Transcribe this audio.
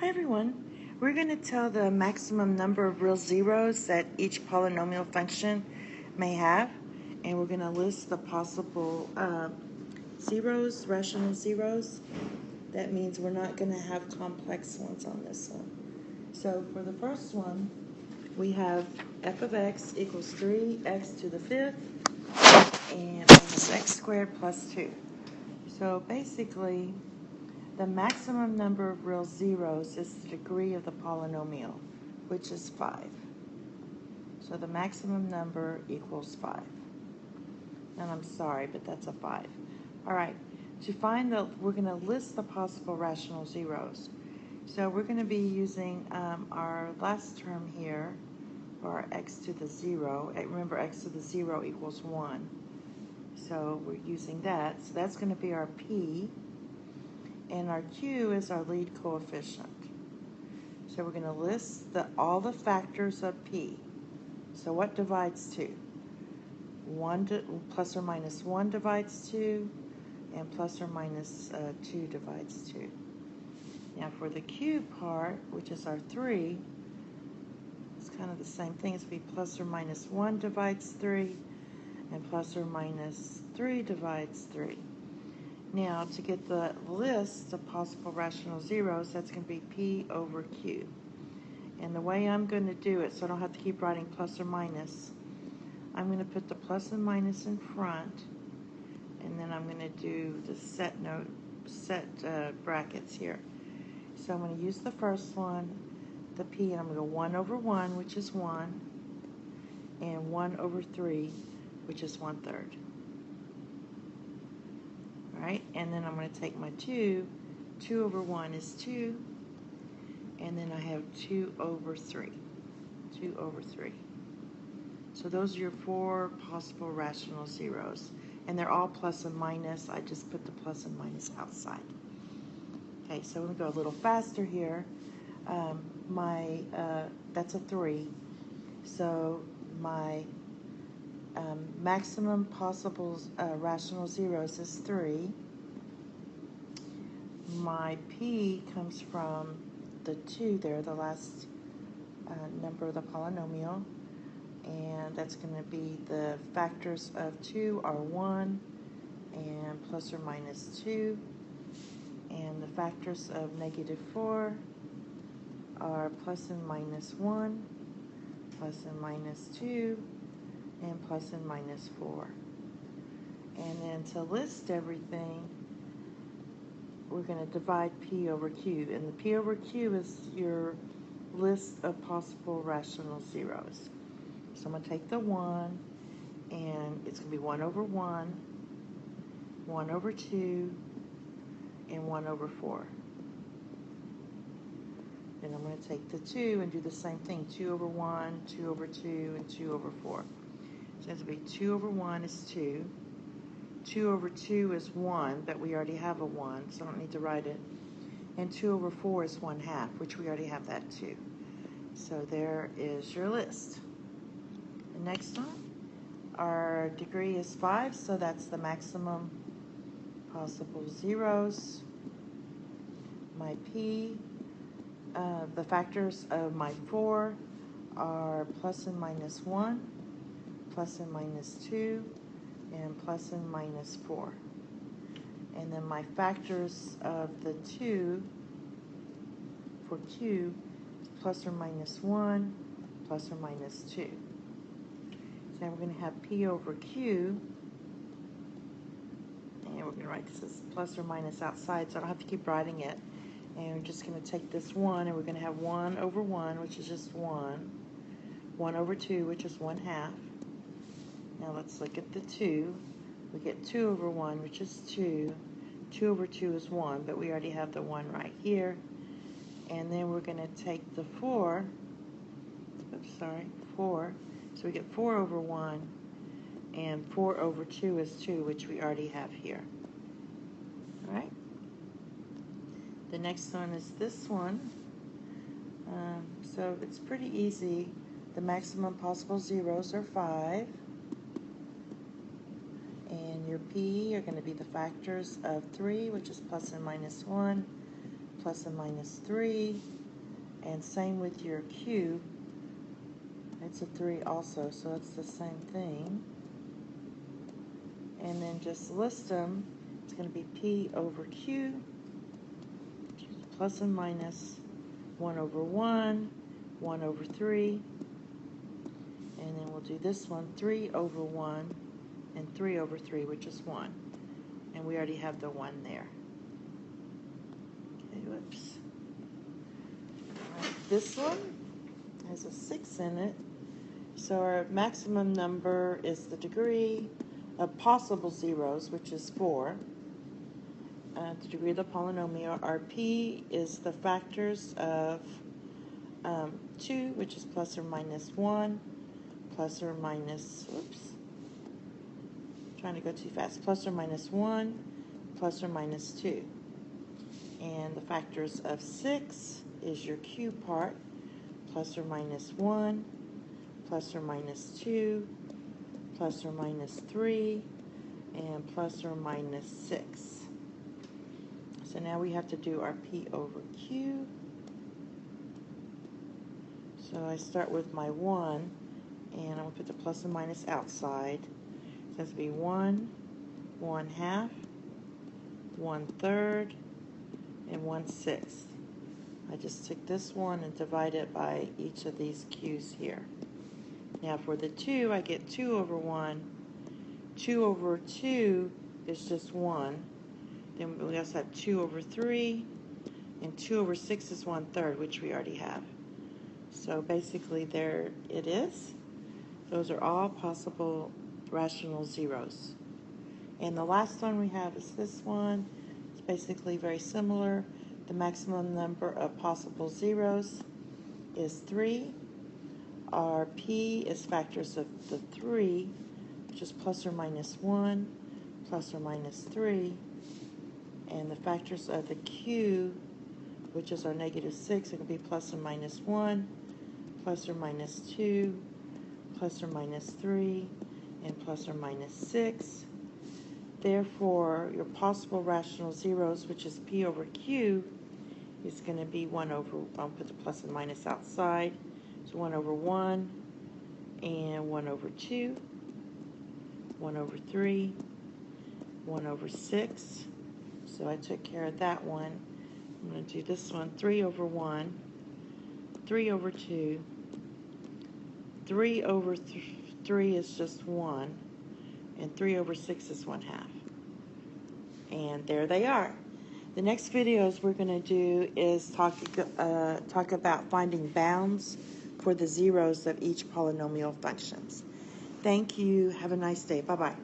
Hi everyone. We're going to tell the maximum number of real zeros that each polynomial function may have, and we're going to list the possible zeros, rational zeros. That means we're not going to have complex ones on this one. So for the first one, we have f of x equals 3x to the fifth and minus x squared plus 2. So basically, the maximum number of real zeros is the degree of the polynomial, which is 5. So the maximum number equals 5. And I'm sorry, but that's a 5. All right, to find we're going to list the possible rational zeros. So we're going to be using our last term here, or x to the 0. Remember, x to the 0 equals 1. So we're using that. So that's going to be our p. And our q is our lead coefficient. So we're going to list all the factors of p. So what divides 2? Plus or minus 1 divides 2, and plus or minus 2 divides 2. Now for the q part, which is our 3, it's kind of the same thing. It's be plus or minus 1 divides 3, and plus or minus 3 divides 3. Now, to get the list of possible rational zeros, that's going to be p over q. And the way I'm going to do it, so I don't have to keep writing plus or minus, I'm going to put the plus and minus in front, and then I'm going to do the set brackets here. So I'm going to use the first one, the p, and I'm going to go 1 over 1, which is 1, and 1 over 3, which is 1/3. Right? And then I'm going to take my 2. 2 over 1 is 2. And then I have 2 over 3. 2 over 3. So those are your 4 possible rational zeros. And they're all plus and minus. I just put the plus and minus outside. Okay, so I'm going to go a little faster here. That's a 3. So my maximum possible rational zeros is 3. My p comes from the 2 there, the last number of the polynomial, and that's going to be the factors of 2 are 1 and plus or minus 2, and the factors of -4 are plus and minus 1, plus and minus 2, and plus and minus 4. And then to list everything, we're going to divide p over q. And the p over q is your list of possible rational zeros. So I'm going to take the 1, and it's going to be 1 over 1, 1 over 2, and 1 over 4. Then I'm going to take the 2 and do the same thing. 2 over 1, 2 over 2, and 2 over 4. So it's going to be 2 over 1 is 2. 2 over 2 is 1, but we already have a 1, so I don't need to write it. And 2 over 4 is 1/2, which we already have that too. So there is your list. The next one, our degree is 5, so that's the maximum possible zeros. My p, the factors of my 4 are plus and minus 1, plus and minus 2, and plus and minus 4. And then my factors of the 2 for q is plus or minus 1, plus or minus 2. So now we're going to have p over q, and we're going to write this as plus or minus outside, so I don't have to keep writing it. And we're just going to take this 1, and we're going to have 1 over 1, which is just 1, 1 over 2, which is 1/2. Now let's look at the 2. We get 2 over 1, which is 2. 2 over 2 is 1, but we already have the 1 right here. And then we're going to take the 4. 4. So we get 4 over 1, and 4 over 2 is 2, which we already have here. All right? The next one is this one. So it's pretty easy. The maximum possible zeros are 5. And your p are going to be the factors of 3, which is plus and minus 1, plus and minus 3. And same with your q. It's a 3 also, so it's the same thing. And then just list them. It's going to be p over q, plus and minus 1 over 1, 1 over 3. And then we'll do this one, 3 over 1, and 3 over 3, which is 1. And we already have the 1 there. Okay, whoops. All right, this one has a 6 in it. So our maximum number is the degree of possible zeros, which is 4. The degree of the polynomial. Our p is the factors of 2, which is plus or minus 1, plus or minus, oops, trying to go too fast, plus or minus 1, plus or minus 2. And the factors of 6 is your q part, plus or minus 1, plus or minus 2, plus or minus 3, and plus or minus 6. So now we have to do our p over q. So I start with my 1, and I'm going to put the plus and minus outside. So it has to be 1, 1/2, 1/3, and 1/6. I just took this one and divide it by each of these q's here. Now for the 2, I get 2 over 1. 2 over 2 is just 1. Then we also have 2 over 3, and 2 over 6 is 1/3, which we already have. So basically there it is. Those are all possible rational zeros. And the last one we have is this one. It's basically very similar. The maximum number of possible zeros is 3. Our p is factors of the 3, which is plus or minus 1, plus or minus 3. And the factors of the q, which is our negative 6, it can be plus or minus 1, plus or minus 2, plus or minus 3, and plus or minus 6. Therefore, your possible rational zeros, which is p over q, is going to be 1 over, I'll put the plus and minus outside, so 1 over 1, and 1 over 2, 1 over 3, 1 over 6. So I took care of that one. I'm going to do this one, 3 over 1, 3 over 2, 3 over 3 is just 1, and 3 over 6 is 1/2. And there they are. The next videos we're going to do is talk about finding bounds for the zeros of each polynomial functions. Thank you. Have a nice day. Bye-bye.